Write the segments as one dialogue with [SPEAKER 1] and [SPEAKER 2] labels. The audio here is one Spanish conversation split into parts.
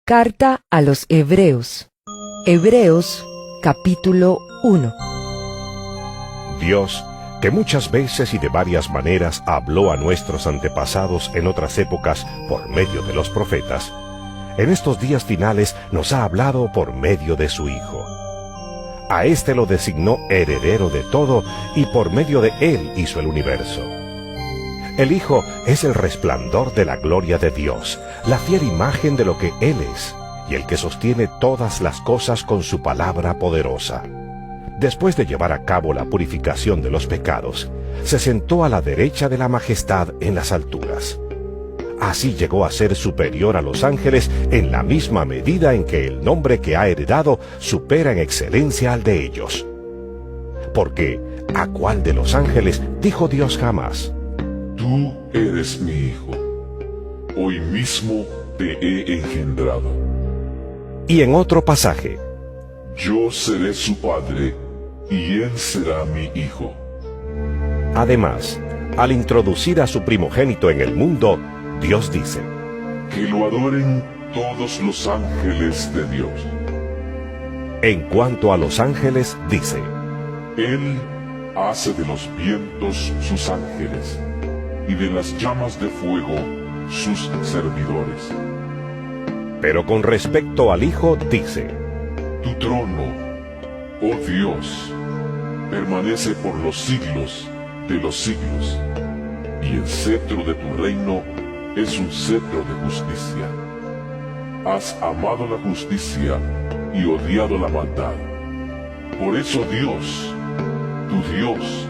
[SPEAKER 1] Carta a los Hebreos. Hebreos, capítulo 1.
[SPEAKER 2] Dios, que muchas veces y de varias maneras habló a nuestros antepasados en otras épocas por medio de los profetas, en estos días finales nos ha hablado por medio de su Hijo. A éste lo designó heredero de todo y por medio de él hizo el universo. El Hijo es el resplandor de la gloria de Dios, la fiel imagen de lo que Él es, y el que sostiene todas las cosas con su palabra poderosa. Después de llevar a cabo la purificación de los pecados, se sentó a la derecha de la majestad en las alturas. Así llegó a ser superior a los ángeles en la misma medida en que el nombre que ha heredado supera en excelencia al de ellos. Porque, ¿a cuál de los ángeles dijo Dios jamás:
[SPEAKER 3] Tú eres mi hijo, hoy mismo te he engendrado?
[SPEAKER 2] Y en otro pasaje:
[SPEAKER 3] Yo seré su padre, y él será mi hijo.
[SPEAKER 2] Además, al introducir a su primogénito en el mundo, Dios dice:
[SPEAKER 3] Que lo adoren todos los ángeles de Dios.
[SPEAKER 2] En cuanto a los ángeles, dice:
[SPEAKER 3] Él hace de los vientos sus ángeles, y de las llamas de fuego sus servidores.
[SPEAKER 2] Pero con respecto al Hijo, dice:
[SPEAKER 3] Tu trono, oh Dios, permanece por los siglos de los siglos, y el cetro de tu reino es un cetro de justicia. Has amado la justicia y odiado la maldad. Por eso Dios, tu Dios,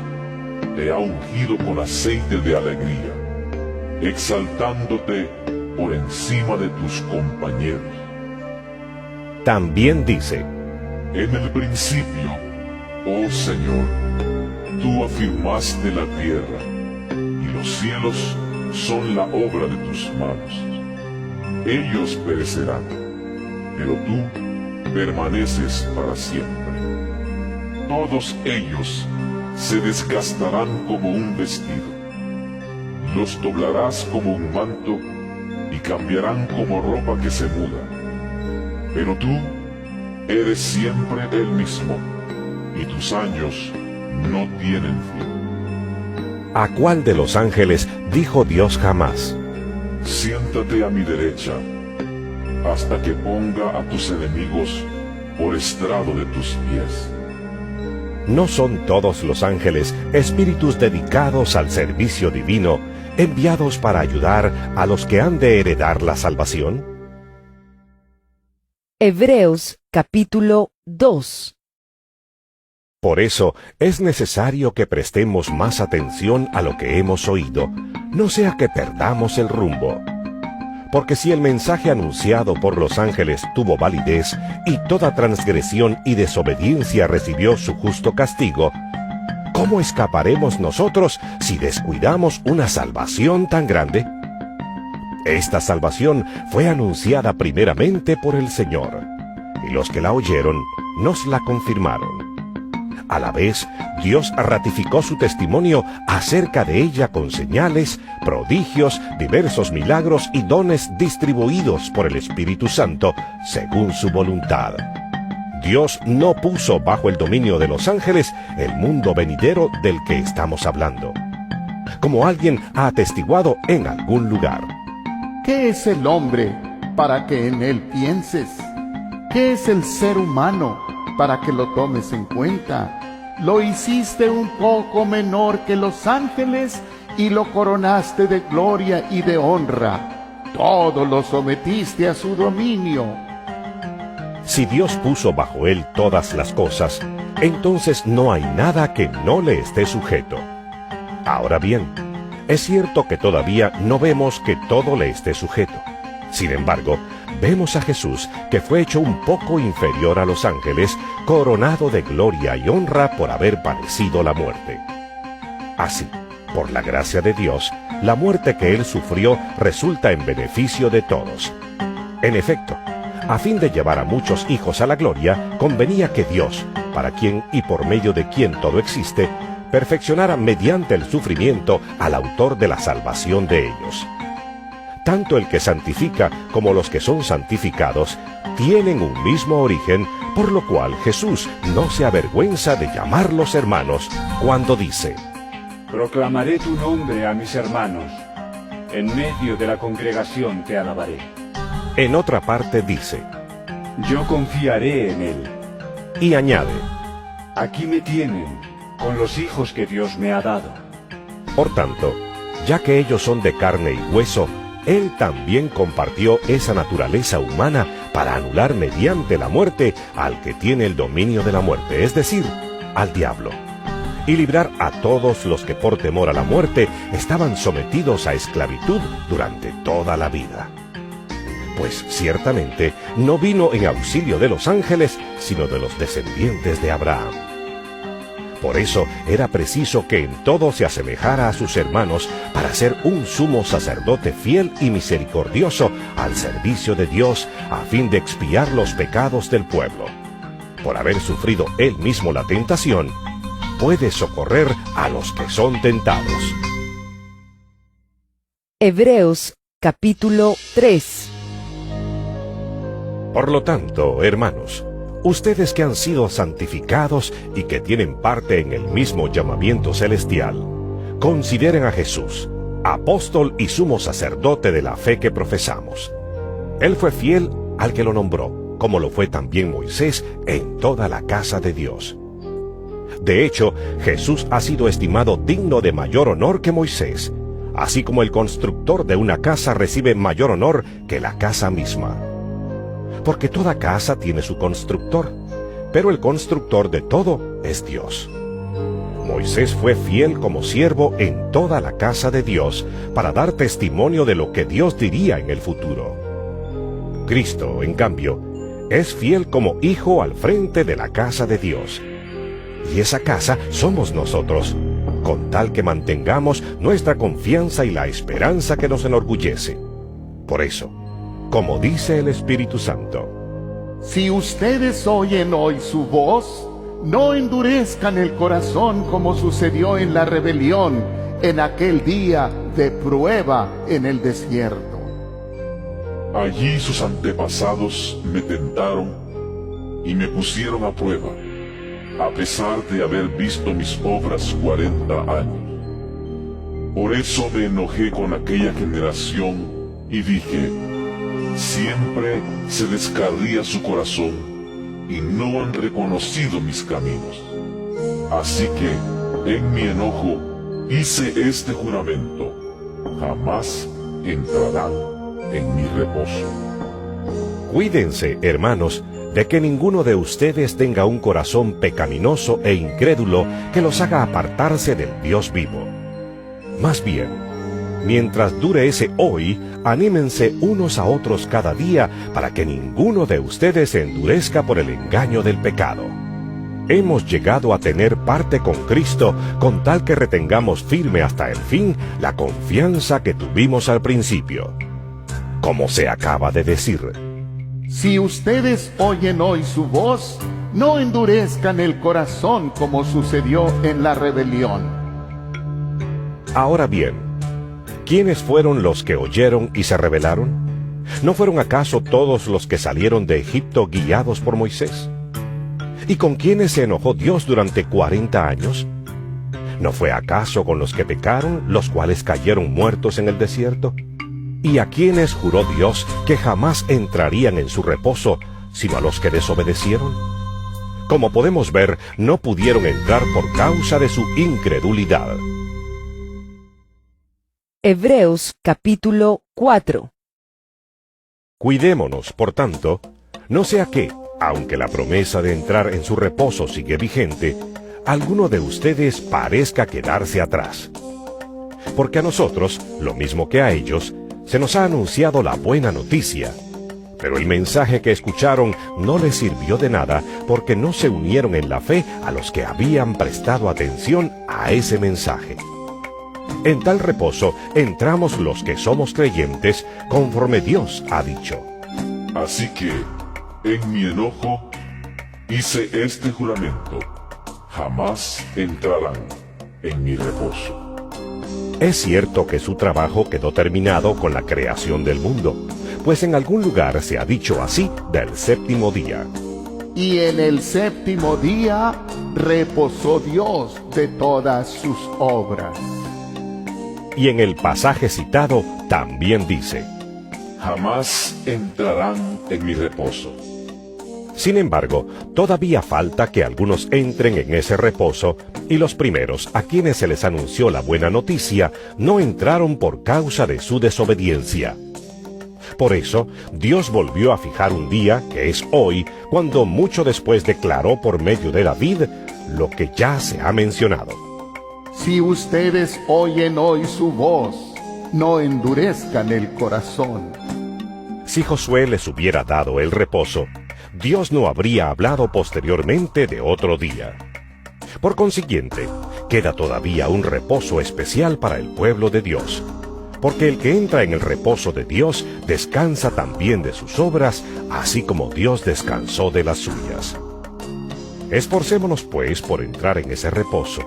[SPEAKER 3] te ha ungido con aceite de alegría, exaltándote por encima de tus compañeros.
[SPEAKER 2] También dice:
[SPEAKER 3] En el principio, oh Señor, tú afirmaste la tierra, y los cielos son la obra de tus manos. Ellos perecerán, pero tú permaneces para siempre. Todos ellos se desgastarán como un vestido. Los doblarás como un manto y cambiarán como ropa que se muda. Pero tú eres siempre el mismo, y tus años no tienen fin.
[SPEAKER 2] ¿A cuál de los ángeles dijo Dios jamás:
[SPEAKER 3] Siéntate a mi derecha, hasta que ponga a tus enemigos por estrado de tus pies?
[SPEAKER 2] ¿No son todos los ángeles espíritus dedicados al servicio divino, enviados para ayudar a los que han de heredar la salvación?
[SPEAKER 1] Hebreos, capítulo 2.
[SPEAKER 2] Por eso es necesario que prestemos más atención a lo que hemos oído, no sea que perdamos el rumbo. Porque si el mensaje anunciado por los ángeles tuvo validez y toda transgresión y desobediencia recibió su justo castigo, ¿cómo escaparemos nosotros si descuidamos una salvación tan grande? Esta salvación fue anunciada primeramente por el Señor, y los que la oyeron nos la confirmaron. A la vez, Dios ratificó su testimonio acerca de ella con señales, prodigios, diversos milagros y dones distribuidos por el Espíritu Santo, según su voluntad. Dios no puso bajo el dominio de los ángeles el mundo venidero del que estamos hablando, como alguien ha atestiguado en algún lugar.
[SPEAKER 4] ¿Qué es el hombre para que en él pienses? ¿Qué es el ser humano para que lo tomes en cuenta? Lo hiciste un poco menor que los ángeles y lo coronaste de gloria y de honra. Todo lo sometiste a su dominio.
[SPEAKER 2] Si Dios puso bajo él todas las cosas, entonces no hay nada que no le esté sujeto. Ahora bien, es cierto que todavía no vemos que todo le esté sujeto. Sin embargo, vemos a Jesús, que fue hecho un poco inferior a los ángeles, coronado de gloria y honra por haber padecido la muerte. Así, por la gracia de Dios, la muerte que él sufrió resulta en beneficio de todos. En efecto, a fin de llevar a muchos hijos a la gloria, convenía que Dios, para quien y por medio de quien todo existe, perfeccionara mediante el sufrimiento al autor de la salvación de ellos. tanto el que santifica como los que son santificados tienen un mismo origen, por lo cual Jesús no se avergüenza de llamarlos hermanos cuando dice:
[SPEAKER 5] Proclamaré tu nombre a mis hermanos, en medio de la congregación te alabaré.
[SPEAKER 2] En otra parte dice:
[SPEAKER 5] Yo confiaré en él.
[SPEAKER 2] y añade:
[SPEAKER 5] Aquí me tienen, con los hijos que Dios me ha dado.
[SPEAKER 2] por tanto, ya que ellos son de carne y hueso, Él también compartió esa naturaleza humana para anular mediante la muerte al que tiene el dominio de la muerte, es decir, al diablo, y librar a todos los que por temor a la muerte estaban sometidos a esclavitud durante toda la vida. Pues ciertamente no vino en auxilio de los ángeles, sino de los descendientes de Abraham. Por eso era preciso que en todo se asemejara a sus hermanos para ser un sumo sacerdote fiel y misericordioso al servicio de Dios, a fin de expiar los pecados del pueblo. Por haber sufrido él mismo la tentación, puede socorrer a los que son tentados.
[SPEAKER 1] Hebreos capítulo 3.
[SPEAKER 2] Por lo tanto, hermanos, ustedes que han sido santificados y que tienen parte en el mismo llamamiento celestial, consideren a Jesús, apóstol y sumo sacerdote de la fe que profesamos. Él fue fiel al que lo nombró, como lo fue también Moisés en toda la casa de Dios. De hecho, Jesús ha sido estimado digno de mayor honor que Moisés, así como el constructor de una casa recibe mayor honor que la casa misma. Porque toda casa tiene su constructor, pero el constructor de todo es Dios. Moisés fue fiel como siervo en toda la casa de Dios para dar testimonio de lo que Dios diría en el futuro. Cristo, en cambio, es fiel como hijo al frente de la casa de Dios. Y esa casa somos nosotros, con tal que mantengamos nuestra confianza y la esperanza que nos enorgullece. Por eso, como dice el Espíritu Santo:
[SPEAKER 4] Si ustedes oyen hoy su voz, no endurezcan el corazón como sucedió en la rebelión en aquel día de prueba en el desierto.
[SPEAKER 3] Allí sus antepasados me tentaron y me pusieron a prueba, a pesar de haber visto mis obras 40 años. Por eso me enojé con aquella generación y dije: siempre se descarría su corazón y no han reconocido mis caminos. Así que, en mi enojo, hice este juramento: jamás entrarán en mi reposo.
[SPEAKER 2] Cuídense, hermanos, de que ninguno de ustedes tenga un corazón pecaminoso e incrédulo que los haga apartarse del Dios vivo. Más bien, mientras dure ese hoy, anímense unos a otros cada día para que ninguno de ustedes se endurezca por el engaño del pecado. Hemos llegado a tener parte con Cristo con tal que retengamos firme hasta el fin la confianza que tuvimos al principio. Como se acaba de decir:
[SPEAKER 4] Si ustedes oyen hoy su voz, no endurezcan el corazón como sucedió en la rebelión.
[SPEAKER 2] Ahora bien, ¿quiénes fueron los que oyeron y se rebelaron? ¿No fueron acaso todos los que salieron de Egipto guiados por Moisés? ¿Y con quiénes se enojó Dios durante 40 años? ¿No fue acaso con los que pecaron, los cuales cayeron muertos en el desierto? ¿Y a quiénes juró Dios que jamás entrarían en su reposo, sino a los que desobedecieron? Como podemos ver, no pudieron entrar por causa de su incredulidad.
[SPEAKER 1] Hebreos capítulo 4.
[SPEAKER 2] Cuidémonos, por tanto, no sea que, aunque la promesa de entrar en su reposo sigue vigente, alguno de ustedes parezca quedarse atrás. Porque a nosotros, lo mismo que a ellos, se nos ha anunciado la buena noticia, pero el mensaje que escucharon no les sirvió de nada porque no se unieron en la fe a los que habían prestado atención a ese mensaje. En tal reposo entramos los que somos creyentes, conforme Dios ha dicho.
[SPEAKER 3] Así que, en mi enojo, hice este juramento: jamás entrarán en mi reposo.
[SPEAKER 2] Es cierto que su trabajo quedó terminado con la creación del mundo, pues en algún lugar se ha dicho así del séptimo día.
[SPEAKER 4] Y en el séptimo día reposó Dios de todas sus obras.
[SPEAKER 2] Y en el pasaje citado también dice:
[SPEAKER 3] Jamás entrarán en mi reposo.
[SPEAKER 2] Sin embargo, todavía falta que algunos entren en ese reposo, y los primeros a quienes se les anunció la buena noticia no entraron por causa de su desobediencia. Por eso, Dios volvió a fijar un día, que es hoy, cuando mucho después declaró por medio de David lo que ya se ha mencionado.
[SPEAKER 4] Si ustedes oyen hoy su voz, no endurezcan el corazón.
[SPEAKER 2] Si Josué les hubiera dado el reposo, Dios no habría hablado posteriormente de otro día. Por consiguiente, queda todavía un reposo especial para el pueblo de Dios, porque el que entra en el reposo de Dios descansa también de sus obras, así como Dios descansó de las suyas. Esforcémonos, pues, por entrar en ese reposo,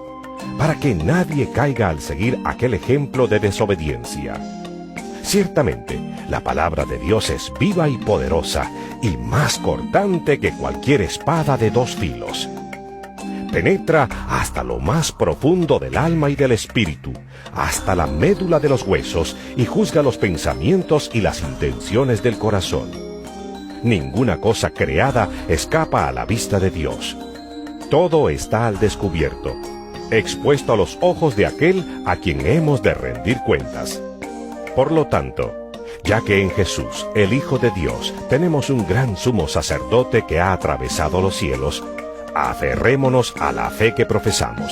[SPEAKER 2] para que nadie caiga al seguir aquel ejemplo de desobediencia. Ciertamente, la palabra de Dios es viva y poderosa, y más cortante que cualquier espada de dos filos. Penetra hasta lo más profundo del alma y del espíritu, hasta la médula de los huesos, y juzga los pensamientos y las intenciones del corazón. Ninguna cosa creada escapa a la vista de Dios. Todo está al descubierto, expuesto a los ojos de aquel a quien hemos de rendir cuentas. Por lo tanto, ya que en Jesús, el Hijo de Dios, tenemos un gran sumo sacerdote que ha atravesado los cielos, aferrémonos a la fe que profesamos.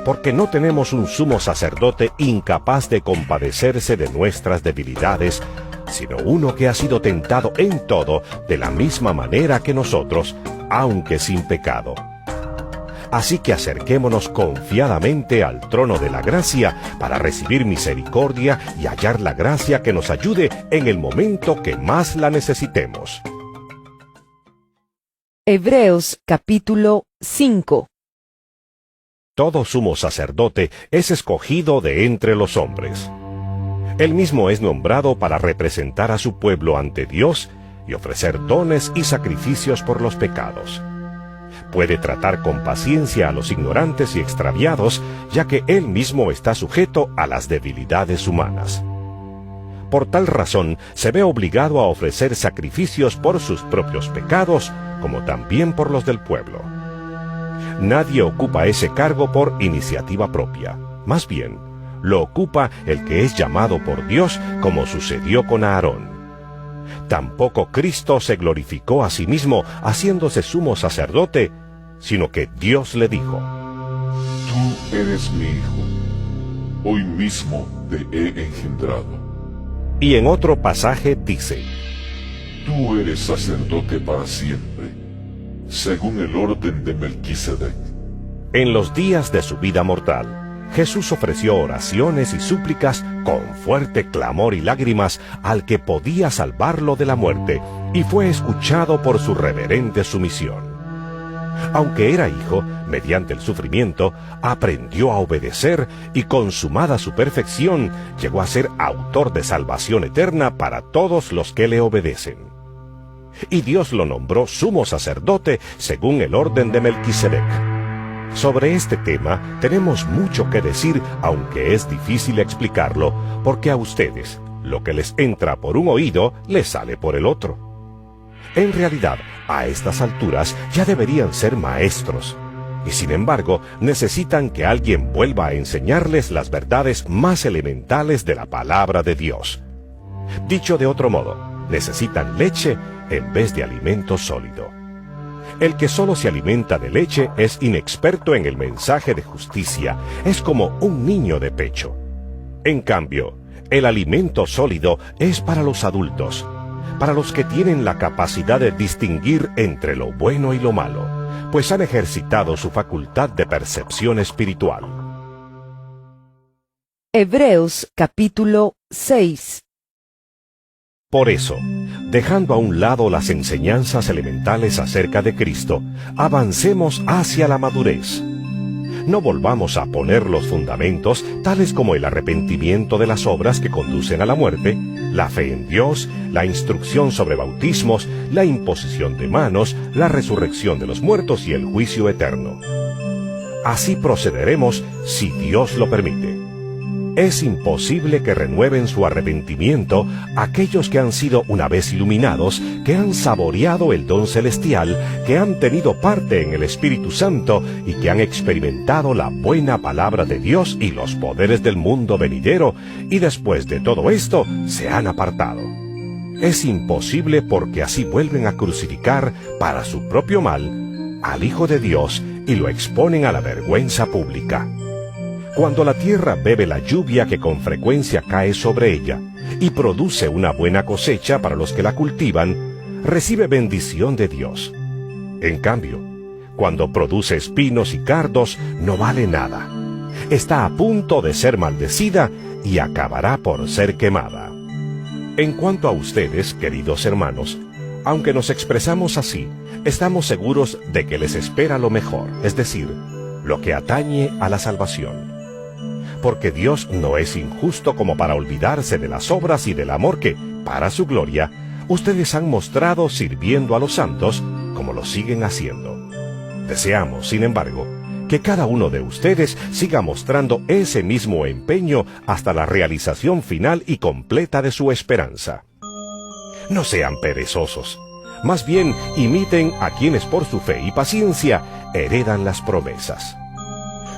[SPEAKER 2] Porque no tenemos un sumo sacerdote incapaz de compadecerse de nuestras debilidades, sino uno que ha sido tentado en todo de la misma manera que nosotros, aunque sin pecado. Así que acerquémonos confiadamente al trono de la gracia para recibir misericordia y hallar la gracia que nos ayude en el momento que más la necesitemos.
[SPEAKER 1] Hebreos capítulo 5.
[SPEAKER 2] Todo sumo sacerdote es escogido de entre los hombres. Él mismo es nombrado para representar a su pueblo ante Dios y ofrecer dones y sacrificios por los pecados. Puede tratar con paciencia a los ignorantes y extraviados, ya que él mismo está sujeto a las debilidades humanas. Por tal razón, se ve obligado a ofrecer sacrificios por sus propios pecados, como también por los del pueblo. Nadie ocupa ese cargo por iniciativa propia. Más bien, lo ocupa el que es llamado por Dios, como sucedió con Aarón. Tampoco Cristo se glorificó a sí mismo haciéndose sumo sacerdote, sino que Dios le dijo:
[SPEAKER 3] Tú eres mi hijo, hoy mismo te he engendrado.
[SPEAKER 2] Y en otro pasaje dice:
[SPEAKER 3] Tú eres sacerdote para siempre, según el orden de Melquisedec.
[SPEAKER 2] En los días de su vida mortal, Jesús ofreció oraciones y súplicas con fuerte clamor y lágrimas al que podía salvarlo de la muerte, y fue escuchado por su reverente sumisión. Aunque era hijo, mediante el sufrimiento, aprendió a obedecer y, consumada su perfección, llegó a ser autor de salvación eterna para todos los que le obedecen. Y Dios lo nombró sumo sacerdote según el orden de Melquisedec. Sobre este tema tenemos mucho que decir, aunque es difícil explicarlo, porque a ustedes lo que les entra por un oído les sale por el otro. En realidad, a estas alturas ya deberían ser maestros, y sin embargo necesitan que alguien vuelva a enseñarles las verdades más elementales de la palabra de Dios. Dicho de otro modo, necesitan leche en vez de alimento sólido. El que solo se alimenta de leche es inexperto en el mensaje de justicia, es como un niño de pecho. En cambio, el alimento sólido es para los adultos, para los que tienen la capacidad de distinguir entre lo bueno y lo malo, pues han ejercitado su facultad de percepción espiritual.
[SPEAKER 1] Hebreos capítulo 6.
[SPEAKER 2] Por eso, dejando a un lado las enseñanzas elementales acerca de Cristo, avancemos hacia la madurez. no volvamos a poner los fundamentos, tales como el arrepentimiento de las obras que conducen a la muerte, la fe en Dios, la instrucción sobre bautismos, la imposición de manos, la resurrección de los muertos y el juicio eterno. Así procederemos si Dios lo permite. Es imposible que renueven su arrepentimiento aquellos que han sido una vez iluminados, que han saboreado el don celestial, que han tenido parte en el Espíritu Santo y que han experimentado la buena palabra de Dios y los poderes del mundo venidero, y después de todo esto se han apartado. Es imposible porque así vuelven a crucificar para su propio mal al Hijo de Dios y lo exponen a la vergüenza pública. Cuando la tierra bebe la lluvia que con frecuencia cae sobre ella y produce una buena cosecha para los que la cultivan, recibe bendición de Dios. En cambio, cuando produce espinos y cardos, no vale nada. Está a punto de ser maldecida y acabará por ser quemada. En cuanto a ustedes, queridos hermanos, aunque nos expresamos así, estamos seguros de que les espera lo mejor, es decir, lo que atañe a la salvación. Porque Dios no es injusto como para olvidarse de las obras y del amor que, para su gloria, ustedes han mostrado sirviendo a los santos, como lo siguen haciendo. Deseamos, sin embargo, que cada uno de ustedes siga mostrando ese mismo empeño hasta la realización final y completa de su esperanza. No sean perezosos, más bien imiten a quienes por su fe y paciencia heredan las promesas.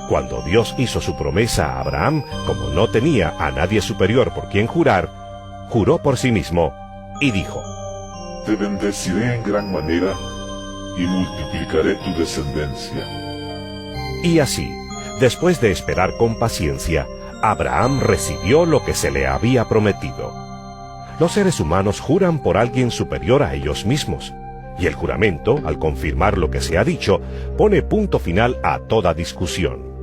[SPEAKER 2] Cuando Dios hizo su promesa a Abraham, como no tenía a nadie superior por quien jurar, juró por sí mismo y dijo:
[SPEAKER 3] Te bendeciré en gran manera y multiplicaré tu descendencia.
[SPEAKER 2] Y así, después de esperar con paciencia, Abraham recibió lo que se le había prometido. Los seres humanos juran por alguien superior a ellos mismos, y el juramento, al confirmar lo que se ha dicho, pone punto final a toda discusión.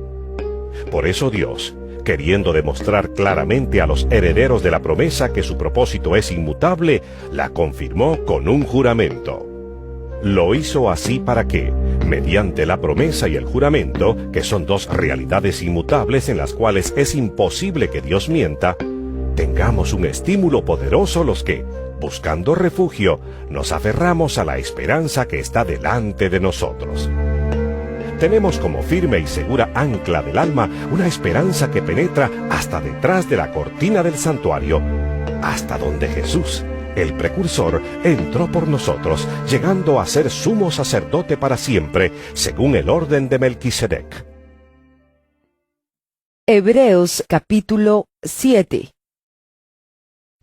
[SPEAKER 2] Por eso Dios, queriendo demostrar claramente a los herederos de la promesa que su propósito es inmutable, la confirmó con un juramento. Lo hizo así para que, mediante la promesa y el juramento, que son dos realidades inmutables en las cuales es imposible que Dios mienta, tengamos un estímulo poderoso los que, buscando refugio, nos aferramos a la esperanza que está delante de nosotros. Tenemos como firme y segura ancla del alma una esperanza que penetra hasta detrás de la cortina del santuario, hasta donde Jesús, el precursor, entró por nosotros, llegando a ser sumo sacerdote para siempre, según el orden de Melquisedec.
[SPEAKER 1] Hebreos capítulo 7.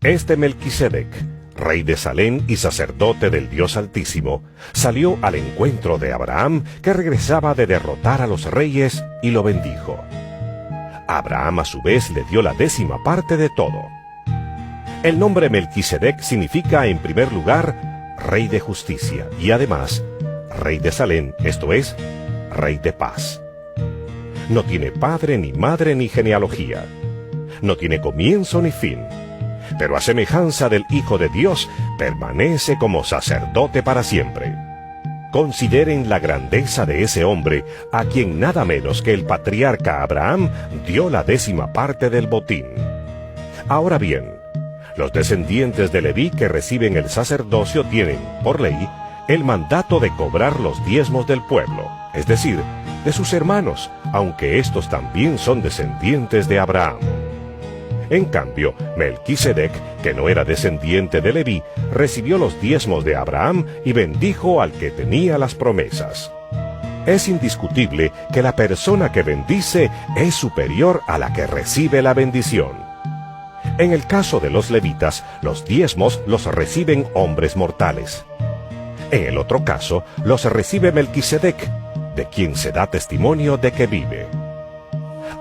[SPEAKER 2] Este Melquisedec, rey de Salem y sacerdote del Dios Altísimo, salió al encuentro de Abraham, que regresaba de derrotar a los reyes, y lo bendijo. Abraham a su vez le dio la 10ª parte de todo. El nombre Melquisedec significa en primer lugar rey de justicia y además rey de Salem, esto es, rey de paz. No tiene padre ni madre ni genealogía. No tiene comienzo ni fin. Pero a semejanza del Hijo de Dios, permanece como sacerdote para siempre. Consideren la grandeza de ese hombre, a quien nada menos que el patriarca Abraham dio la 10ª parte del botín. Ahora bien, los descendientes de Leví que reciben el sacerdocio tienen, por ley, el mandato de cobrar los diezmos del pueblo, es decir, de sus hermanos, aunque estos también son descendientes de Abraham. En cambio, Melquisedec, que no era descendiente de Leví, recibió los diezmos de Abraham y bendijo al que tenía las promesas. Es indiscutible que la persona que bendice es superior a la que recibe la bendición. En el caso de los levitas, los diezmos los reciben hombres mortales. En el otro caso, los recibe Melquisedec, de quien se da testimonio de que vive.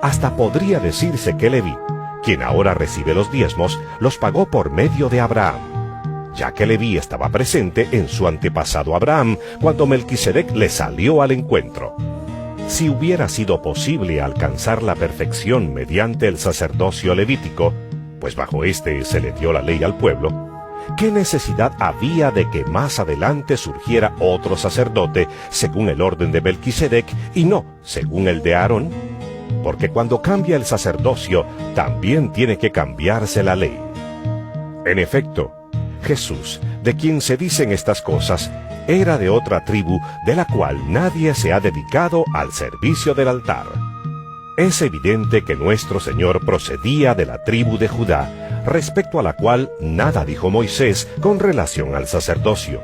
[SPEAKER 2] Hasta podría decirse que Leví, quien ahora recibe los diezmos, los pagó por medio de Abraham, ya que Leví estaba presente en su antepasado Abraham cuando Melquisedec le salió al encuentro. Si hubiera sido posible alcanzar la perfección mediante el sacerdocio levítico, pues bajo este se le dio la ley al pueblo, ¿qué necesidad había de que más adelante surgiera otro sacerdote según el orden de Melquisedec y no según el de Aarón? Porque cuando cambia el sacerdocio, también tiene que cambiarse la ley. En efecto, Jesús, de quien se dicen estas cosas, era de otra tribu de la cual nadie se ha dedicado al servicio del altar. Es evidente que nuestro Señor procedía de la tribu de Judá, respecto a la cual nada dijo Moisés con relación al sacerdocio.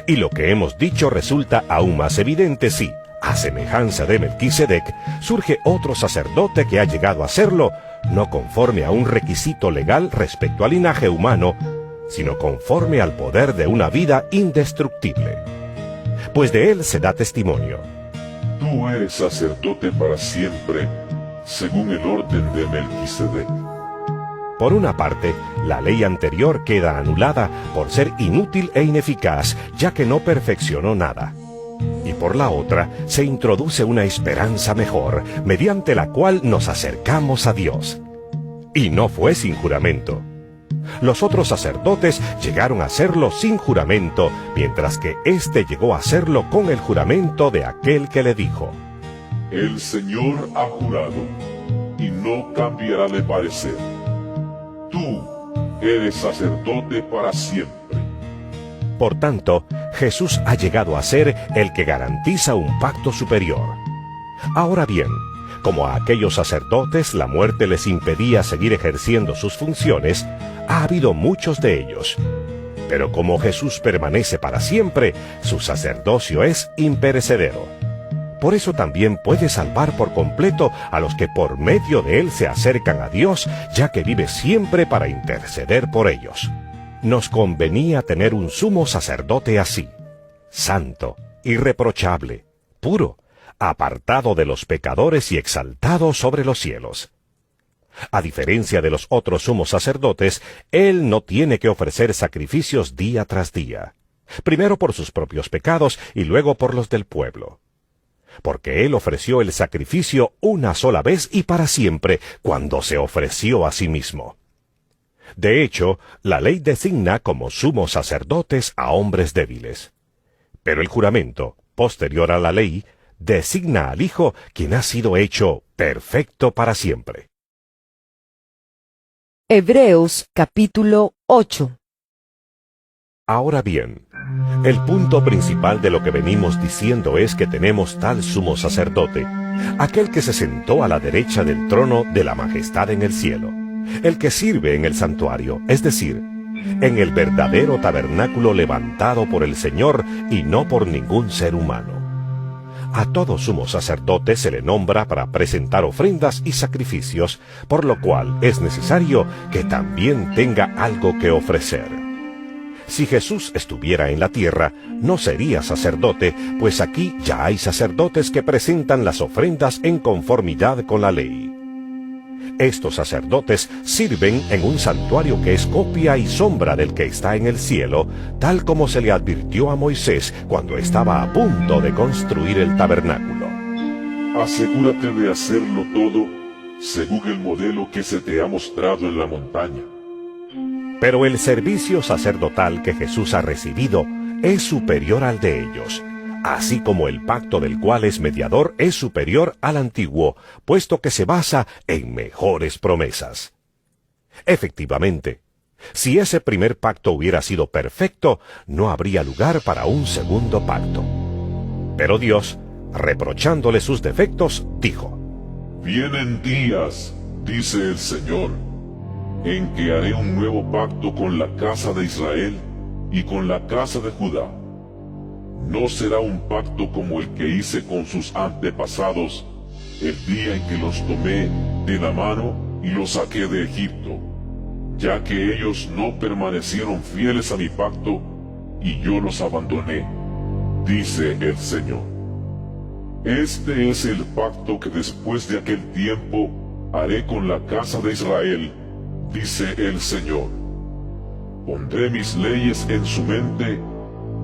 [SPEAKER 2] Y lo que hemos dicho resulta aún más evidente si, a semejanza de Melquisedec, surge otro sacerdote que ha llegado a serlo, no conforme a un requisito legal respecto al linaje humano, sino conforme al poder de una vida indestructible. Pues de él se da testimonio.
[SPEAKER 3] Tú eres sacerdote para siempre, según el orden de Melquisedec.
[SPEAKER 2] Por una parte, la ley anterior queda anulada por ser inútil e ineficaz, ya que no perfeccionó nada. Y por la otra, se introduce una esperanza mejor, mediante la cual nos acercamos a Dios. Y no fue sin juramento. Los otros sacerdotes llegaron a hacerlo sin juramento, mientras que éste llegó a hacerlo con el juramento de aquel que le dijo:
[SPEAKER 3] El Señor ha jurado, y no cambiará de parecer. Tú eres sacerdote para siempre.
[SPEAKER 2] Por tanto, Jesús ha llegado a ser el que garantiza un pacto superior. Ahora bien, como a aquellos sacerdotes la muerte les impedía seguir ejerciendo sus funciones, ha habido muchos de ellos. Pero como Jesús permanece para siempre, su sacerdocio es imperecedero. Por eso también puede salvar por completo a los que por medio de él se acercan a Dios, ya que vive siempre para interceder por ellos. Nos convenía tener un sumo sacerdote así, santo, irreprochable, puro, apartado de los pecadores y exaltado sobre los cielos. A diferencia de los otros sumos sacerdotes, él no tiene que ofrecer sacrificios día tras día, primero por sus propios pecados y luego por los del pueblo. Porque él ofreció el sacrificio una sola vez y para siempre, cuando se ofreció a sí mismo. De hecho, la ley designa como sumos sacerdotes a hombres débiles. Pero el juramento, posterior a la ley, designa al Hijo, quien ha sido hecho perfecto para siempre.
[SPEAKER 1] Hebreos capítulo 8.
[SPEAKER 2] Ahora bien, el punto principal de lo que venimos diciendo es que tenemos tal sumo sacerdote, aquel que se sentó a la derecha del trono de la majestad en el cielo, el que sirve en el santuario, es decir, en el verdadero tabernáculo levantado por el Señor y no por ningún ser humano. A todo sumo sacerdote se le nombra para presentar ofrendas y sacrificios, por lo cual es necesario que también tenga algo que ofrecer. Si Jesús estuviera en la tierra, no sería sacerdote, pues aquí ya hay sacerdotes que presentan las ofrendas en conformidad con la ley. Estos sacerdotes sirven en un santuario que es copia y sombra del que está en el cielo, tal como se le advirtió a Moisés cuando estaba a punto de construir el tabernáculo.
[SPEAKER 3] Asegúrate de hacerlo todo según el modelo que se te ha mostrado en la montaña.
[SPEAKER 2] Pero el servicio sacerdotal que Jesús ha recibido es superior al de ellos, así como el pacto del cual es mediador es superior al antiguo, puesto que se basa en mejores promesas. Efectivamente, si ese primer pacto hubiera sido perfecto, no habría lugar para un segundo pacto. Pero Dios, reprochándole sus defectos, dijo:
[SPEAKER 3] Vienen días, dice el Señor, en que haré un nuevo pacto con la casa de Israel y con la casa de Judá. No será un pacto como el que hice con sus antepasados el día en que los tomé de la mano y los saqué de Egipto, ya que ellos no permanecieron fieles a mi pacto y yo los abandoné, dice el Señor. Este es el pacto que después de aquel tiempo haré con la casa de Israel, dice el Señor. Pondré mis leyes en su mente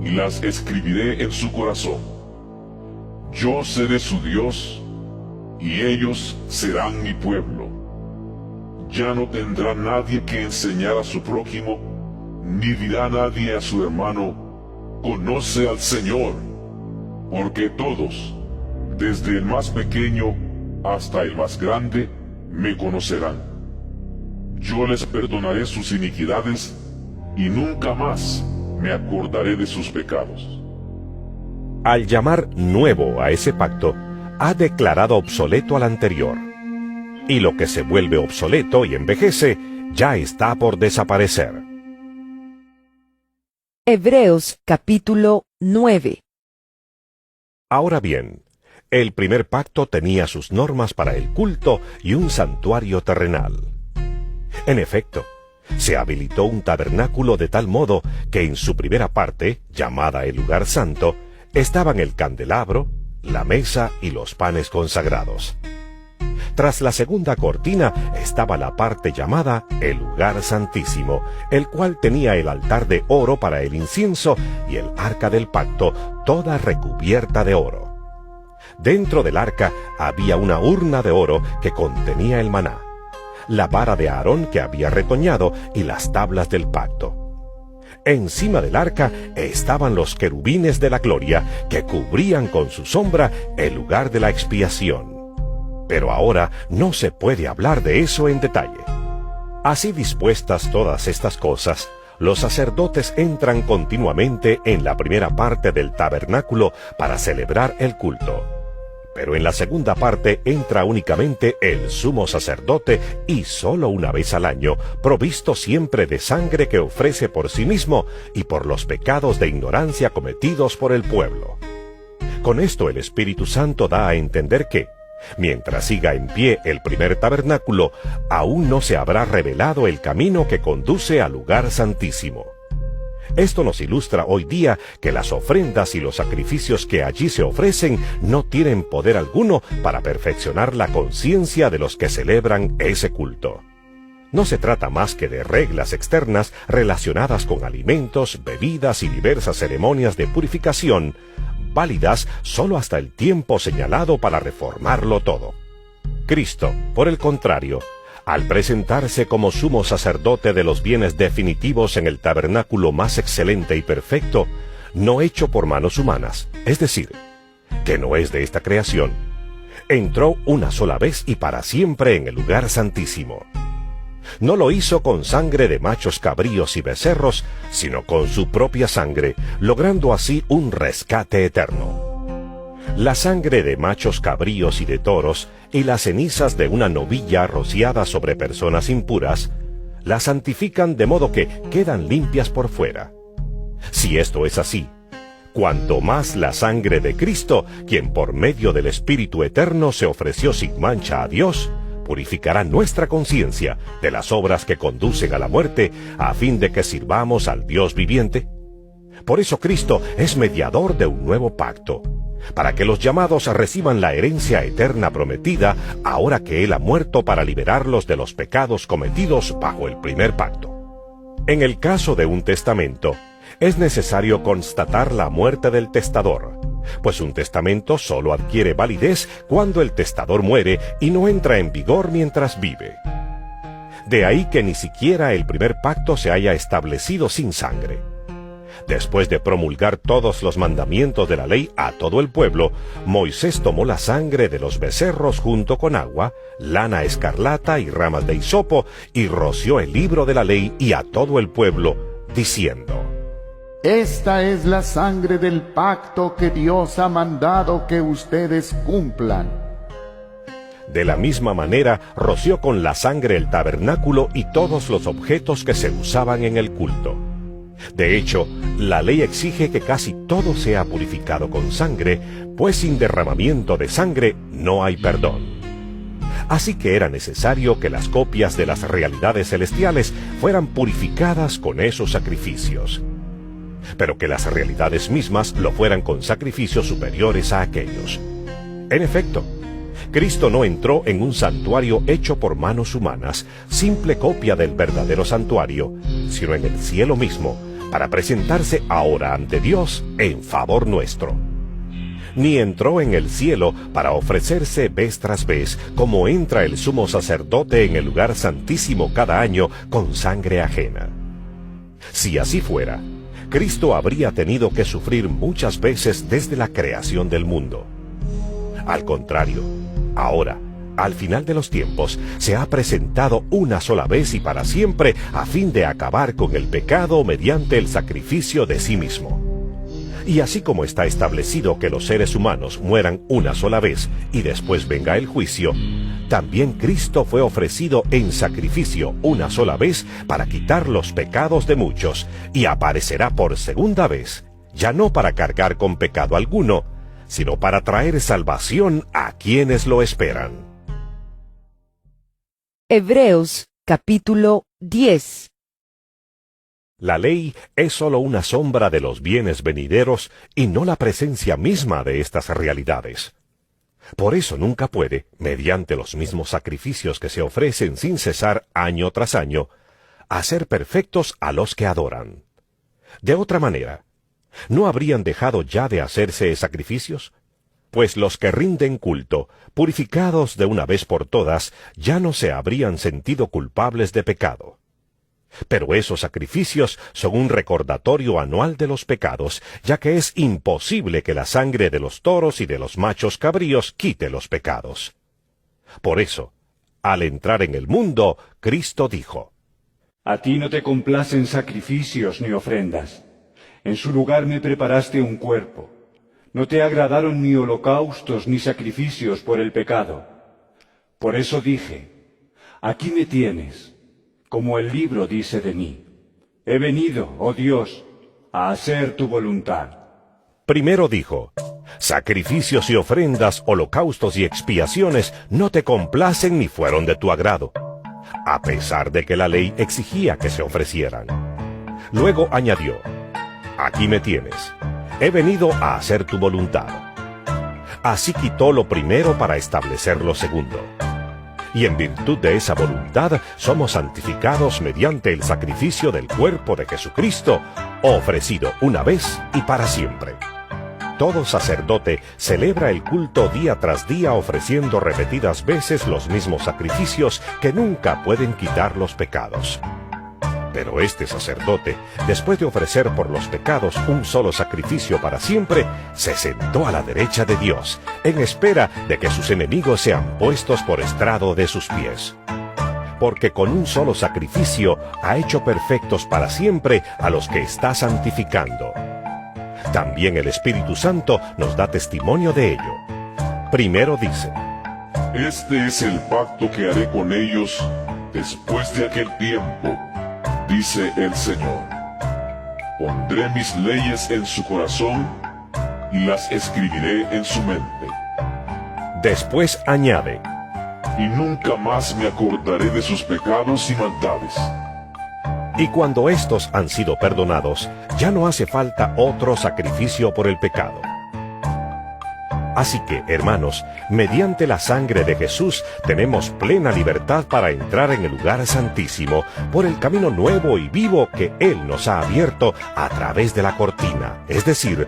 [SPEAKER 3] y las escribiré en su corazón. Yo seré su Dios, y ellos serán mi pueblo. Ya no tendrá nadie que enseñar a su prójimo, ni dirá nadie a su hermano, conoce al Señor, porque todos, desde el más pequeño hasta el más grande, me conocerán. Yo les perdonaré sus iniquidades y nunca más me acordaré de sus pecados.
[SPEAKER 2] Al llamar nuevo a ese pacto, ha declarado obsoleto al anterior. Y lo que se vuelve obsoleto y envejece, ya está por desaparecer.
[SPEAKER 1] Hebreos capítulo 9.
[SPEAKER 2] Ahora bien, el primer pacto tenía sus normas para el culto y un santuario terrenal. En efecto, se habilitó un tabernáculo de tal modo que en su primera parte, llamada el lugar santo, estaban el candelabro, la mesa y los panes consagrados. Tras la segunda cortina estaba la parte llamada el lugar santísimo, el cual tenía el altar de oro para el incienso y el arca del pacto, toda recubierta de oro. Dentro del arca había una urna de oro que contenía el maná, la vara de Aarón que había retoñado y las tablas del pacto. Encima del arca estaban los querubines de la gloria que cubrían con su sombra el lugar de la expiación. Pero ahora no se puede hablar de eso en detalle. Así dispuestas todas estas cosas, los sacerdotes entran continuamente en la primera parte del tabernáculo para celebrar el culto. Pero en la segunda parte entra únicamente el sumo sacerdote y solo una vez al año, provisto siempre de sangre que ofrece por sí mismo y por los pecados de ignorancia cometidos por el pueblo. Con esto el Espíritu Santo da a entender que, mientras siga en pie el primer tabernáculo, aún no se habrá revelado el camino que conduce al lugar santísimo. Esto nos ilustra hoy día que las ofrendas y los sacrificios que allí se ofrecen no tienen poder alguno para perfeccionar la conciencia de los que celebran ese culto. No se trata más que de reglas externas relacionadas con alimentos, bebidas y diversas ceremonias de purificación, válidas solo hasta el tiempo señalado para reformarlo todo. Cristo, por el contrario, al presentarse como sumo sacerdote de los bienes definitivos en el tabernáculo más excelente y perfecto, no hecho por manos humanas, es decir, que no es de esta creación, entró una sola vez y para siempre en el lugar santísimo. No lo hizo con sangre de machos cabríos y becerros, sino con su propia sangre, logrando así un rescate eterno. La sangre de machos cabríos y de toros y las cenizas de una novilla rociadas sobre personas impuras, la santifican de modo que quedan limpias por fuera. Si esto es así, cuanto más la sangre de Cristo, quien por medio del Espíritu Eterno se ofreció sin mancha a Dios, purificará nuestra conciencia de las obras que conducen a la muerte, a fin de que sirvamos al Dios viviente. Por eso Cristo es mediador de un nuevo pacto, para que los llamados reciban la herencia eterna prometida, ahora que Él ha muerto para liberarlos de los pecados cometidos bajo el primer pacto. En el caso de un testamento, es necesario constatar la muerte del testador, pues un testamento solo adquiere validez cuando el testador muere y no entra en vigor mientras vive. De ahí que ni siquiera el primer pacto se haya establecido sin sangre. Después de promulgar todos los mandamientos de la ley a todo el pueblo, Moisés tomó la sangre de los becerros junto con agua, lana escarlata y ramas de hisopo, y roció el libro de la ley y a todo el pueblo, diciendo:
[SPEAKER 4] Esta es la sangre del pacto que Dios ha mandado que ustedes cumplan.
[SPEAKER 2] De la misma manera, roció con la sangre el tabernáculo y todos los objetos que se usaban en el culto. De hecho, la ley exige que casi todo sea purificado con sangre, pues sin derramamiento de sangre no hay perdón. Así que era necesario que las copias de las realidades celestiales fueran purificadas con esos sacrificios, pero que las realidades mismas lo fueran con sacrificios superiores a aquellos. En efecto, Cristo no entró en un santuario hecho por manos humanas, simple copia del verdadero santuario, sino en el cielo mismo, para presentarse ahora ante Dios en favor nuestro. Ni entró en el cielo para ofrecerse vez tras vez, como entra el sumo sacerdote en el lugar santísimo cada año con sangre ajena. Si así fuera, Cristo habría tenido que sufrir muchas veces desde la creación del mundo. Al contrario, ahora, al final de los tiempos, se ha presentado una sola vez y para siempre a fin de acabar con el pecado mediante el sacrificio de sí mismo. Y así como está establecido que los seres humanos mueran una sola vez y después venga el juicio, también Cristo fue ofrecido en sacrificio una sola vez para quitar los pecados de muchos, y aparecerá por segunda vez, ya no para cargar con pecado alguno, sino para traer salvación a quienes lo esperan.
[SPEAKER 1] Hebreos capítulo 10.
[SPEAKER 2] La ley es sólo una sombra de los bienes venideros y no la presencia misma de estas realidades. Por eso nunca puede, mediante los mismos sacrificios que se ofrecen sin cesar año tras año, hacer perfectos a los que adoran. De otra manera, ¿no habrían dejado ya de hacerse sacrificios? Pues los que rinden culto, purificados de una vez por todas, ya no se habrían sentido culpables de pecado. Pero esos sacrificios son un recordatorio anual de los pecados, ya que es imposible que la sangre de los toros y de los machos cabríos quite los pecados. Por eso, al entrar en el mundo, Cristo dijo:
[SPEAKER 5] A ti no te complacen sacrificios ni ofrendas. En su lugar me preparaste un cuerpo. No te agradaron ni holocaustos ni sacrificios por el pecado. Por eso dije: aquí me tienes. Como el libro dice de mí: he venido, oh Dios, a hacer tu voluntad.
[SPEAKER 2] Primero dijo: sacrificios y ofrendas, holocaustos y expiaciones no te complacen ni fueron de tu agrado, a pesar de que la ley exigía que se ofrecieran. Luego añadió: aquí me tienes, he venido a hacer tu voluntad. Así quitó lo primero para establecer lo segundo. Y en virtud de esa voluntad somos santificados mediante el sacrificio del cuerpo de Jesucristo, ofrecido una vez y para siempre. Todo sacerdote celebra el culto día tras día ofreciendo repetidas veces los mismos sacrificios que nunca pueden quitar los pecados. Pero este sacerdote, después de ofrecer por los pecados un solo sacrificio para siempre, se sentó a la derecha de Dios, en espera de que sus enemigos sean puestos por estrado de sus pies. Porque con un solo sacrificio ha hecho perfectos para siempre a los que está santificando. También el Espíritu Santo nos da testimonio de ello. Primero dice:
[SPEAKER 3] Este es el pacto que haré con ellos después de aquel tiempo, dice el Señor. Pondré mis leyes en su corazón y las escribiré en su mente.
[SPEAKER 2] Después añade:
[SPEAKER 3] y nunca más me acordaré de sus pecados y maldades.
[SPEAKER 2] Y cuando estos han sido perdonados, ya no hace falta otro sacrificio por el pecado. Así que, hermanos, mediante la sangre de Jesús tenemos plena libertad para entrar en el lugar santísimo por el camino nuevo y vivo que Él nos ha abierto a través de la cortina, es decir,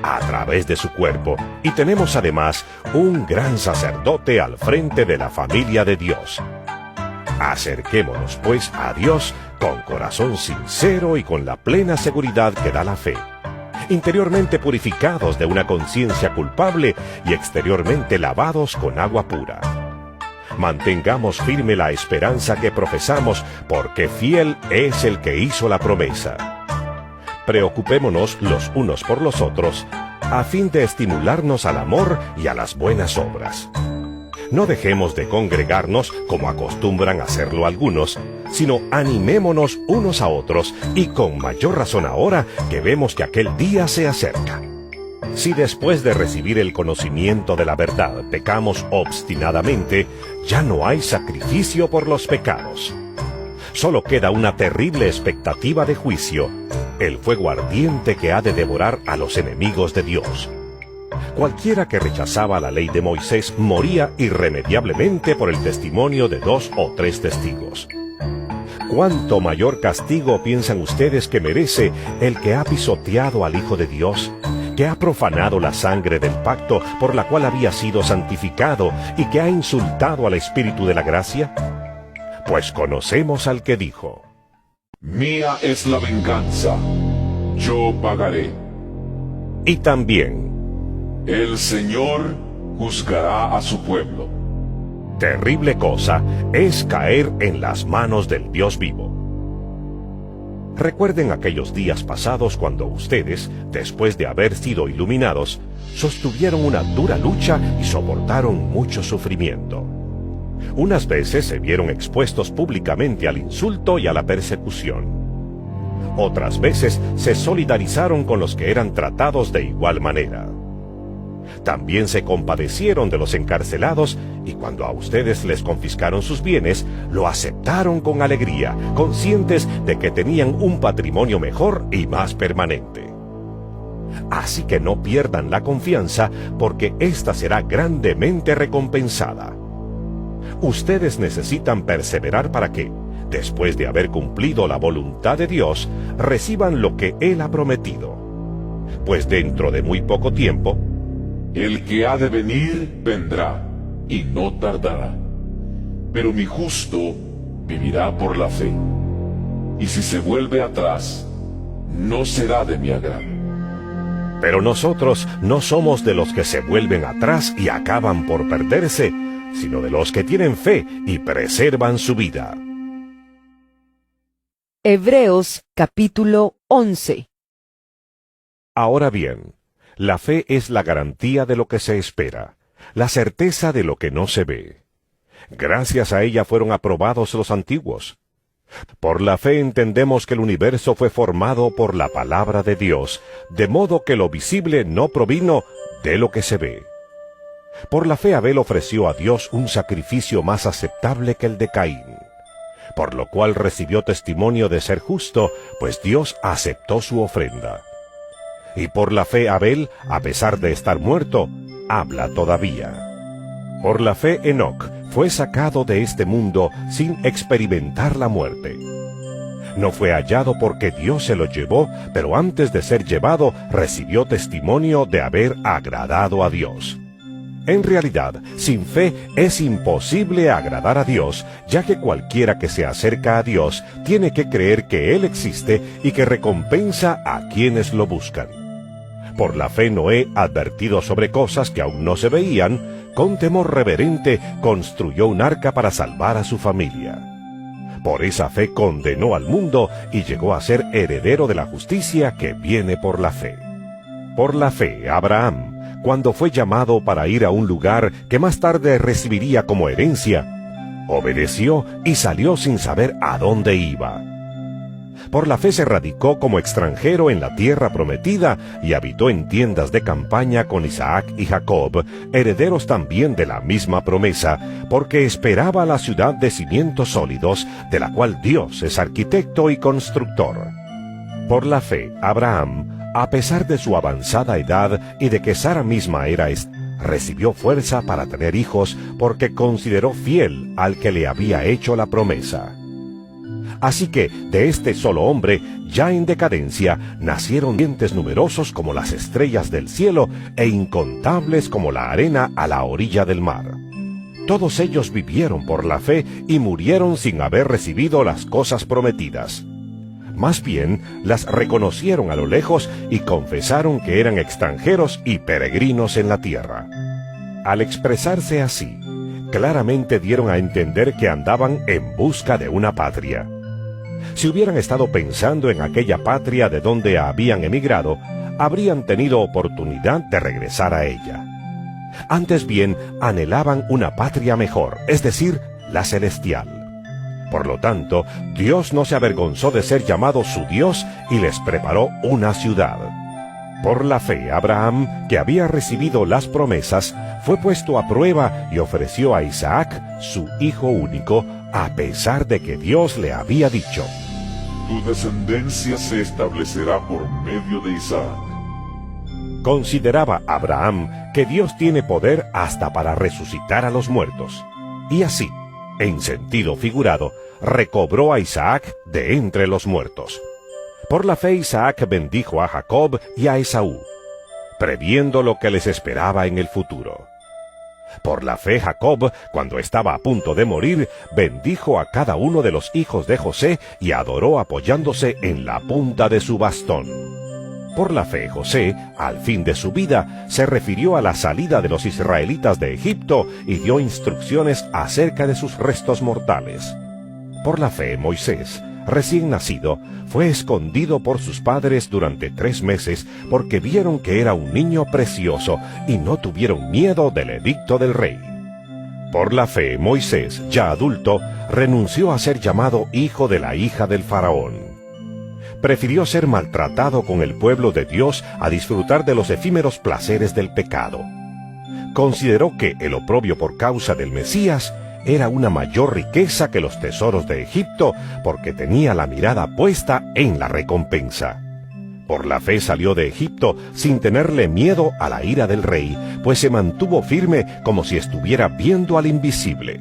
[SPEAKER 2] a través de su cuerpo. Y tenemos además un gran sacerdote al frente de la familia de Dios. Acerquémonos, pues, a Dios con corazón sincero y con la plena seguridad que da la fe, interiormente purificados de una conciencia culpable y exteriormente lavados con agua pura. Mantengamos firme la esperanza que profesamos, porque fiel es el que hizo la promesa. Preocupémonos los unos por los otros, a fin de estimularnos al amor y a las buenas obras. No dejemos de congregarnos como acostumbran hacerlo algunos, sino animémonos unos a otros, y con mayor razón ahora que vemos que aquel día se acerca. Si después de recibir el conocimiento de la verdad pecamos obstinadamente, ya no hay sacrificio por los pecados. Solo queda una terrible expectativa de juicio, el fuego ardiente que ha de devorar a los enemigos de Dios. Cualquiera que rechazaba la ley de Moisés moría irremediablemente por el testimonio de 2 o 3 testigos. ¿Cuánto mayor castigo piensan ustedes que merece el que ha pisoteado al Hijo de Dios, que ha profanado la sangre del pacto por la cual había sido santificado y que ha insultado al Espíritu de la gracia? Pues conocemos al que dijo:
[SPEAKER 3] Mía es la venganza, yo pagaré.
[SPEAKER 2] Y también,
[SPEAKER 3] El Señor juzgará a su pueblo.
[SPEAKER 2] terrible cosa es caer en las manos del Dios vivo. Recuerden aquellos días pasados cuando ustedes, después de haber sido iluminados, sostuvieron una dura lucha y soportaron mucho sufrimiento. Unas veces se vieron expuestos públicamente al insulto y a la persecución. Otras veces se solidarizaron con los que eran tratados de igual manera. También se compadecieron de los encarcelados y cuando a ustedes les confiscaron sus bienes, lo aceptaron con alegría, conscientes de que tenían un patrimonio mejor y más permanente. Así que no pierdan la confianza porque ésta será grandemente recompensada. Ustedes necesitan perseverar para que, después de haber cumplido la voluntad de Dios, reciban lo que Él ha prometido. Pues dentro de muy poco tiempo,
[SPEAKER 3] El que ha de venir vendrá, y no tardará. Pero mi justo vivirá por la fe. Y si se vuelve atrás, no será de mi agrado.
[SPEAKER 2] pero nosotros no somos de los que se vuelven atrás y acaban por perderse, sino de los que tienen fe y preservan su vida.
[SPEAKER 1] Hebreos capítulo 11.
[SPEAKER 2] Ahora bien, la fe es la garantía de lo que se espera, la certeza de lo que no se ve. Gracias a ella fueron aprobados los antiguos. Por la fe entendemos que el universo fue formado por la palabra de Dios, de modo que lo visible no provino de lo que se ve. Por la fe Abel ofreció a Dios un sacrificio más aceptable que el de Caín, por lo cual recibió testimonio de ser justo, pues Dios aceptó su ofrenda. Y por la fe Abel, a pesar de estar muerto, habla todavía. Por la fe Enoc fue sacado de este mundo sin experimentar la muerte. No fue hallado porque Dios se lo llevó, pero antes de ser llevado recibió testimonio de haber agradado a Dios. En realidad, sin fe es imposible agradar a Dios, ya que cualquiera que se acerca a Dios tiene que creer que Él existe y que recompensa a quienes lo buscan. Por la fe Noé, advertido sobre cosas que aún no se veían, con temor reverente construyó un arca para salvar a su familia. Por esa fe condenó al mundo y llegó a ser heredero de la justicia que viene por la fe. Por la fe, Abraham, cuando fue llamado para ir a un lugar que más tarde recibiría como herencia, obedeció y salió sin saber a dónde iba. Por la fe se radicó como extranjero en la tierra prometida y habitó en tiendas de campaña con Isaac y Jacob, herederos también de la misma promesa, porque esperaba la ciudad de cimientos sólidos, de la cual Dios es arquitecto y constructor. Por la fe, Abraham, a pesar de su avanzada edad y de que Sara misma era recibió fuerza para tener hijos porque consideró fiel al que le había hecho la promesa. Así que de este solo hombre, ya en decadencia, nacieron dientes numerosos como las estrellas del cielo e incontables como la arena a la orilla del mar. Todos ellos vivieron por la fe y murieron sin haber recibido las cosas prometidas. Más bien, las reconocieron a lo lejos y confesaron que eran extranjeros y peregrinos en la tierra. Al expresarse así, claramente dieron a entender que andaban en busca de una patria. Si hubieran estado pensando en aquella patria de donde habían emigrado, habrían tenido oportunidad de regresar a ella. Antes bien, anhelaban una patria mejor, es decir, la celestial. Por lo tanto, Dios no se avergonzó de ser llamado su Dios y les preparó una ciudad. Por la fe, Abraham, que había recibido las promesas, fue puesto a prueba y ofreció a Isaac, su hijo único, a pesar de que Dios le había dicho:
[SPEAKER 3] Tu descendencia se establecerá por medio de Isaac.
[SPEAKER 2] Consideraba Abraham que Dios tiene poder hasta para resucitar a los muertos. Y así, en sentido figurado, recobró a Isaac de entre los muertos. Por la fe Isaac bendijo a Jacob y a Esaú, previendo lo que les esperaba en el futuro. Por la fe Jacob, cuando estaba a punto de morir, bendijo a cada uno de los hijos de José y adoró apoyándose en la punta de su bastón. Por la fe José, al fin de su vida, se refirió a la salida de los israelitas de Egipto y dio instrucciones acerca de sus restos mortales. Por la fe Moisés, recién nacido, fue escondido por sus padres durante 3 meses porque vieron que era un niño precioso y no tuvieron miedo del edicto del rey. Por la fe Moisés, ya adulto, renunció a ser llamado hijo de la hija del faraón. Prefirió ser maltratado con el pueblo de Dios a disfrutar de los efímeros placeres del pecado. Consideró que el oprobio por causa del Mesías era una mayor riqueza que los tesoros de Egipto, porque tenía la mirada puesta en la recompensa. Por la fe salió de Egipto sin tenerle miedo a la ira del rey, pues se mantuvo firme como si estuviera viendo al invisible.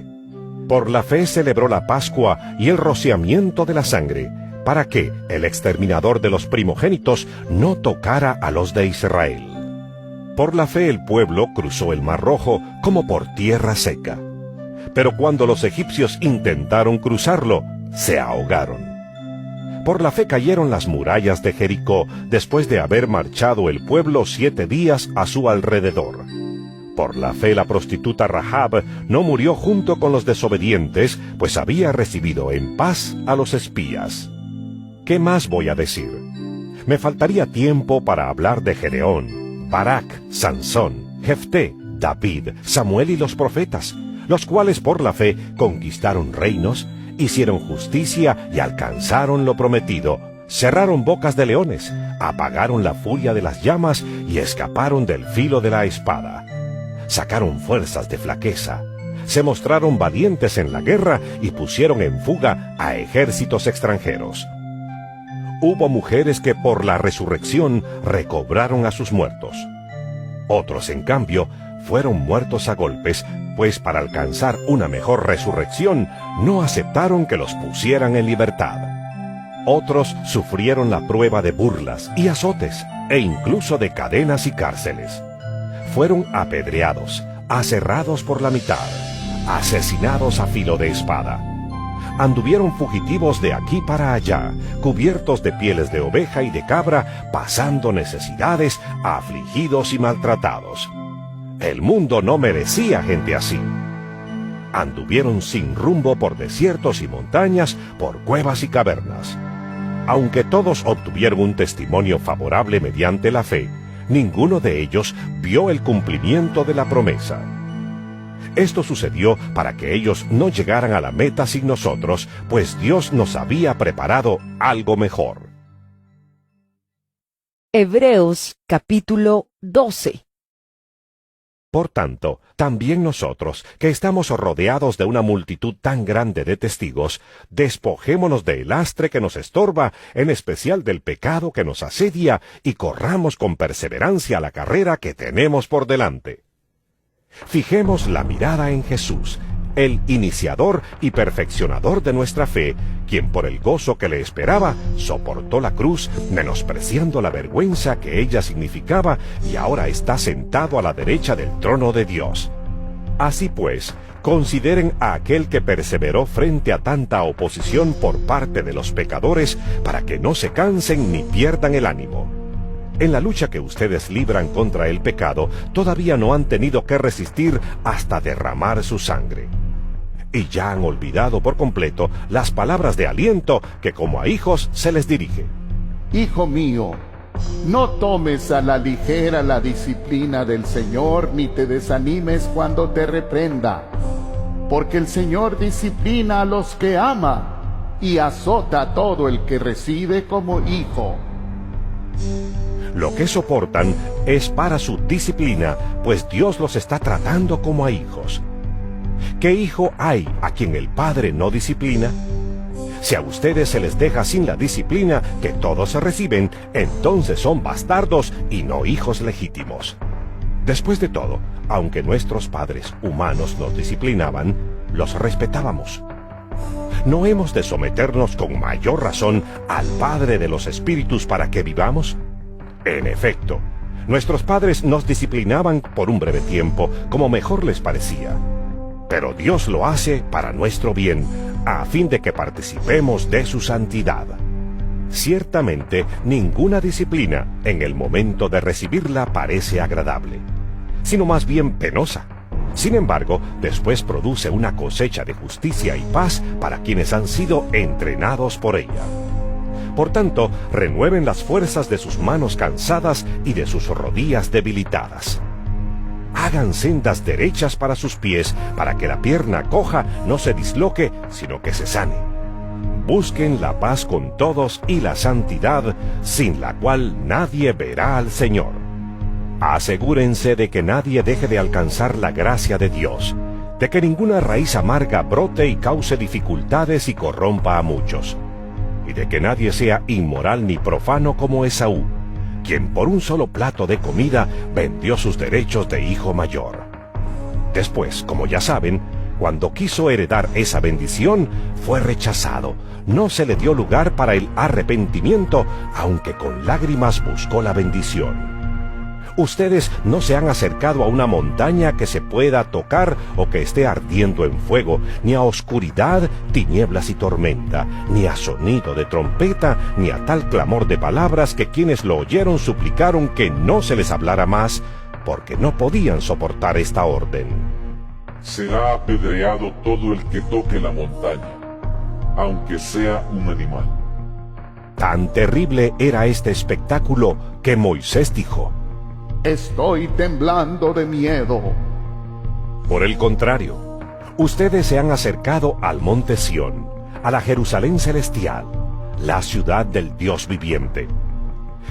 [SPEAKER 2] Por la fe celebró la Pascua y el rociamiento de la sangre, para que el exterminador de los primogénitos no tocara a los de Israel. Por la fe el pueblo cruzó el Mar Rojo como por tierra seca. Pero cuando los egipcios intentaron cruzarlo, se ahogaron. Por la fe cayeron las murallas de Jericó, después de haber marchado el pueblo 7 días a su alrededor. Por la fe la prostituta Rahab no murió junto con los desobedientes, pues había recibido en paz a los espías. ¿Qué más voy a decir? Me faltaría tiempo para hablar de Gedeón, Barak, Sansón, Jefté, David, Samuel y los profetas, los cuales por la fe conquistaron reinos, hicieron justicia y alcanzaron lo prometido, cerraron bocas de leones, apagaron la furia de las llamas y escaparon del filo de la espada. Sacaron fuerzas de flaqueza, se mostraron valientes en la guerra y pusieron en fuga a ejércitos extranjeros. Hubo mujeres que por la resurrección recobraron a sus muertos. Otros, en cambio, fueron muertos a golpes, pues para alcanzar una mejor resurrección no aceptaron que los pusieran en libertad. Otros sufrieron la prueba de burlas y azotes, e incluso de cadenas y cárceles. Fueron apedreados, aserrados por la mitad, asesinados a filo de espada. Anduvieron fugitivos de aquí para allá, cubiertos de pieles de oveja y de cabra, pasando necesidades, afligidos y maltratados. El mundo no merecía gente así. Anduvieron sin rumbo por desiertos y montañas, por cuevas y cavernas. Aunque todos obtuvieron un testimonio favorable mediante la fe, ninguno de ellos vio el cumplimiento de la promesa. Esto sucedió para que ellos no llegaran a la meta sin nosotros, pues Dios nos había preparado algo mejor.
[SPEAKER 1] Hebreos capítulo 12.
[SPEAKER 2] Por tanto, también nosotros, que estamos rodeados de una multitud tan grande de testigos, despojémonos del lastre que nos estorba, en especial del pecado que nos asedia, y corramos con perseverancia la carrera que tenemos por delante. Fijemos la mirada en Jesús, el iniciador y perfeccionador de nuestra fe, quien por el gozo que le esperaba, soportó la cruz, menospreciando la vergüenza que ella significaba, y ahora está sentado a la derecha del trono de Dios. Así pues, consideren a aquel que perseveró frente a tanta oposición por parte de los pecadores, para que no se cansen ni pierdan el ánimo. En la lucha que ustedes libran contra el pecado, todavía no han tenido que resistir hasta derramar su sangre. Y ya han olvidado por completo las palabras de aliento que como a hijos se les dirige.
[SPEAKER 4] Hijo mío, no tomes a la ligera la disciplina del Señor, ni te desanimes cuando te reprenda, porque el Señor disciplina a los que ama y azota a todo el que recibe como hijo.
[SPEAKER 2] Lo que soportan es para su disciplina, pues Dios los está tratando como a hijos. ¿Qué hijo hay a quien el Padre no disciplina? Si a ustedes se les deja sin la disciplina que todos reciben, entonces son bastardos y no hijos legítimos. Después de todo, aunque nuestros padres humanos nos disciplinaban, los respetábamos. ¿No hemos de someternos con mayor razón al Padre de los Espíritus para que vivamos? En efecto, Nuestros padres nos disciplinaban por un breve tiempo, como mejor les parecía. Pero Dios lo hace para nuestro bien, a fin de que participemos de su santidad. Ciertamente, ninguna disciplina, en el momento de recibirla, parece agradable, sino más bien penosa. Sin embargo, después produce una cosecha de justicia y paz para quienes han sido entrenados por ella. Por tanto, renueven las fuerzas de sus manos cansadas y de sus rodillas debilitadas. Hagan sendas derechas para sus pies, para que la pierna coja no se disloque, sino que se sane. Busquen la paz con todos y la santidad, sin la cual nadie verá al Señor. Asegúrense de que nadie deje de alcanzar la gracia de Dios, de que ninguna raíz amarga brote y cause dificultades y corrompa a muchos, y de que nadie sea inmoral ni profano como Esaú, quien por un solo plato de comida vendió sus derechos de hijo mayor. Después, como ya saben, cuando quiso heredar esa bendición, fue rechazado. No se le dio lugar para el arrepentimiento, aunque con lágrimas buscó la bendición. Ustedes no se han acercado a una montaña que se pueda tocar o que esté ardiendo en fuego, ni a oscuridad, tinieblas y tormenta, ni a sonido de trompeta, ni a tal clamor de palabras que quienes lo oyeron suplicaron que no se les hablara más, porque no podían soportar esta orden.
[SPEAKER 3] Será apedreado todo el que toque la montaña, aunque sea un animal.
[SPEAKER 2] Tan terrible era este espectáculo que Moisés dijo:
[SPEAKER 4] Estoy temblando de miedo.
[SPEAKER 2] Por el contrario, ustedes se han acercado al monte Sión, a la Jerusalén celestial, la ciudad del Dios viviente.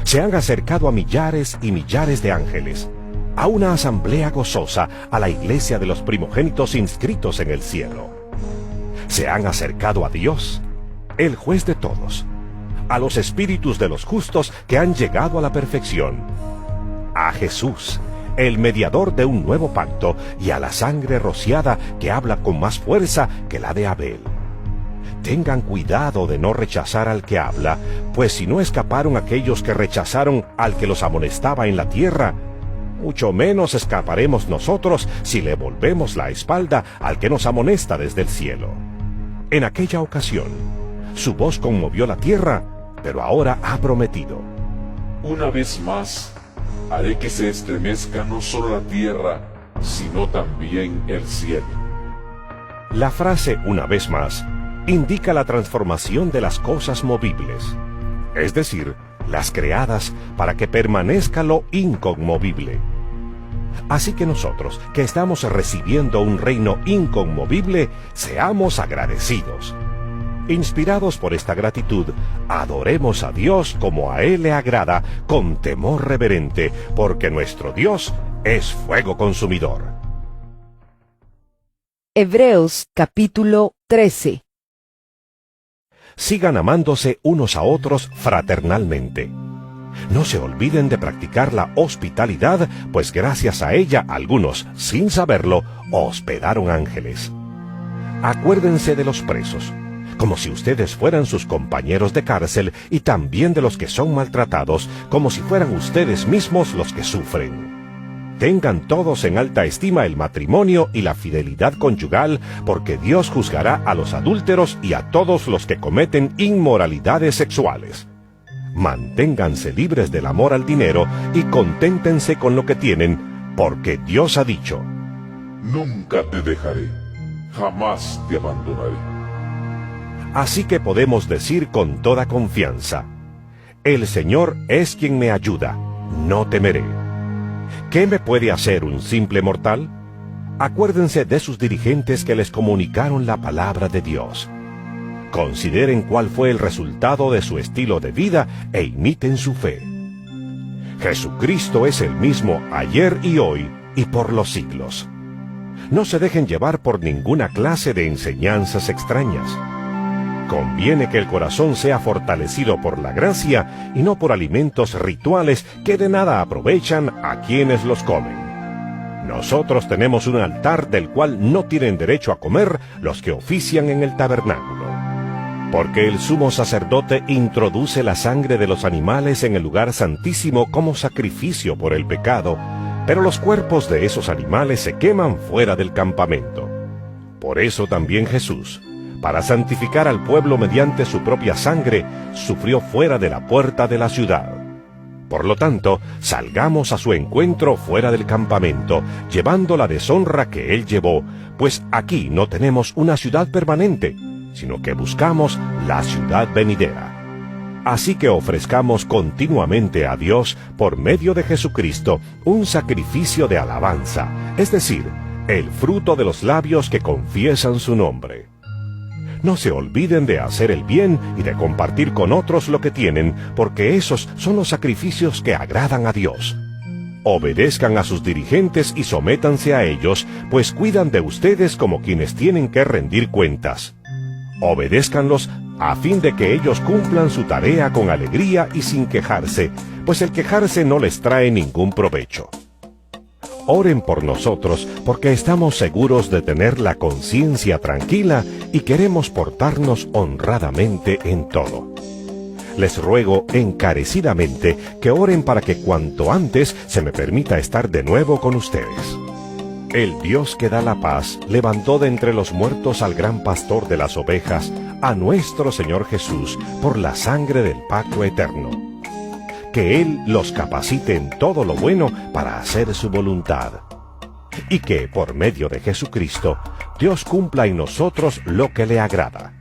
[SPEAKER 2] Se han acercado a millares y millares de ángeles, a una asamblea gozosa, a la iglesia de los primogénitos inscritos en el cielo. Se han acercado a Dios, el juez de todos, a los espíritus de los justos que han llegado a la perfección, a Jesús, el mediador de un nuevo pacto, y a la sangre rociada que habla con más fuerza que la de Abel. Tengan cuidado de no rechazar al que habla, pues si no escaparon aquellos que rechazaron al que los amonestaba en la tierra, mucho menos escaparemos nosotros si le volvemos la espalda al que nos amonesta desde el cielo. En aquella ocasión, su voz conmovió la tierra, pero ahora ha prometido:
[SPEAKER 3] Una vez más, haré que se estremezca no solo la tierra, sino también el cielo.
[SPEAKER 2] La frase "una vez más" indica la transformación de las cosas movibles, es decir, las creadas para que permanezca lo inconmovible. Así que nosotros, que estamos recibiendo un reino inconmovible, seamos agradecidos. Inspirados por esta gratitud, adoremos a Dios como a Él le agrada, con temor reverente, porque nuestro Dios es fuego consumidor.
[SPEAKER 1] Hebreos capítulo 13.
[SPEAKER 2] Sigan amándose unos a otros fraternalmente. No se olviden de practicar la hospitalidad, pues gracias a ella algunos, sin saberlo, hospedaron ángeles. Acuérdense de los presos, como si ustedes fueran sus compañeros de cárcel, y también de los que son maltratados, como si fueran ustedes mismos los que sufren. Tengan todos en alta estima el matrimonio y la fidelidad conyugal, porque Dios juzgará a los adúlteros y a todos los que cometen inmoralidades sexuales. Manténganse libres del amor al dinero y conténtense con lo que tienen, porque Dios ha dicho:
[SPEAKER 3] Nunca te dejaré, jamás te abandonaré.
[SPEAKER 2] Así que podemos decir con toda confianza: el Señor es quien me ayuda, no temeré. ¿Qué me puede hacer un simple mortal? Acuérdense de sus dirigentes que les comunicaron la palabra de Dios. Consideren cuál fue el resultado de su estilo de vida e imiten su fe. Jesucristo es el mismo ayer y hoy y por los siglos. No se dejen llevar por ninguna clase de enseñanzas extrañas. Conviene que el corazón sea fortalecido por la gracia y no por alimentos rituales que de nada aprovechan a quienes los comen. Nosotros tenemos un altar del cual no tienen derecho a comer los que ofician en el tabernáculo. Porque el sumo sacerdote introduce la sangre de los animales en el lugar santísimo como sacrificio por el pecado, pero los cuerpos de esos animales se queman fuera del campamento. Por eso también Jesús, para santificar al pueblo mediante su propia sangre, sufrió fuera de la puerta de la ciudad. Por lo tanto, salgamos a su encuentro fuera del campamento, llevando la deshonra que él llevó, pues aquí no tenemos una ciudad permanente, sino que buscamos la ciudad venidera. Así que ofrezcamos continuamente a Dios, por medio de Jesucristo, un sacrificio de alabanza, es decir, el fruto de los labios que confiesan su nombre. No se olviden de hacer el bien y de compartir con otros lo que tienen, porque esos son los sacrificios que agradan a Dios. Obedezcan a sus dirigentes y sométanse a ellos, pues cuidan de ustedes como quienes tienen que rendir cuentas. Obedézcanlos a fin de que ellos cumplan su tarea con alegría y sin quejarse, pues el quejarse no les trae ningún provecho. Oren por nosotros, porque estamos seguros de tener la conciencia tranquila y queremos portarnos honradamente en todo. Les ruego encarecidamente que oren para que cuanto antes se me permita estar de nuevo con ustedes. El Dios que da la paz levantó de entre los muertos al gran pastor de las ovejas, a nuestro Señor Jesús, por la sangre del pacto eterno. Que Él los capacite en todo lo bueno para hacer su voluntad. Y que, por medio de Jesucristo, Dios cumpla en nosotros lo que le agrada.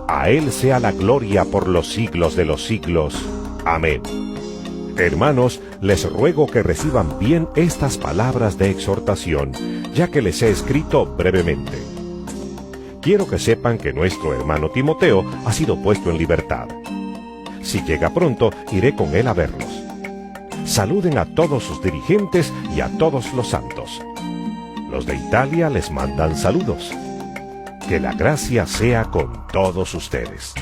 [SPEAKER 2] A Él sea la gloria por los siglos de los siglos. Amén. Hermanos, les ruego que reciban bien estas palabras de exhortación, ya que les he escrito brevemente. Quiero que sepan que nuestro hermano Timoteo ha sido puesto en libertad. Si llega pronto, iré con él a verlos. Saluden a todos sus dirigentes y a todos los santos. Los de Italia les mandan saludos. Que la gracia sea con todos ustedes.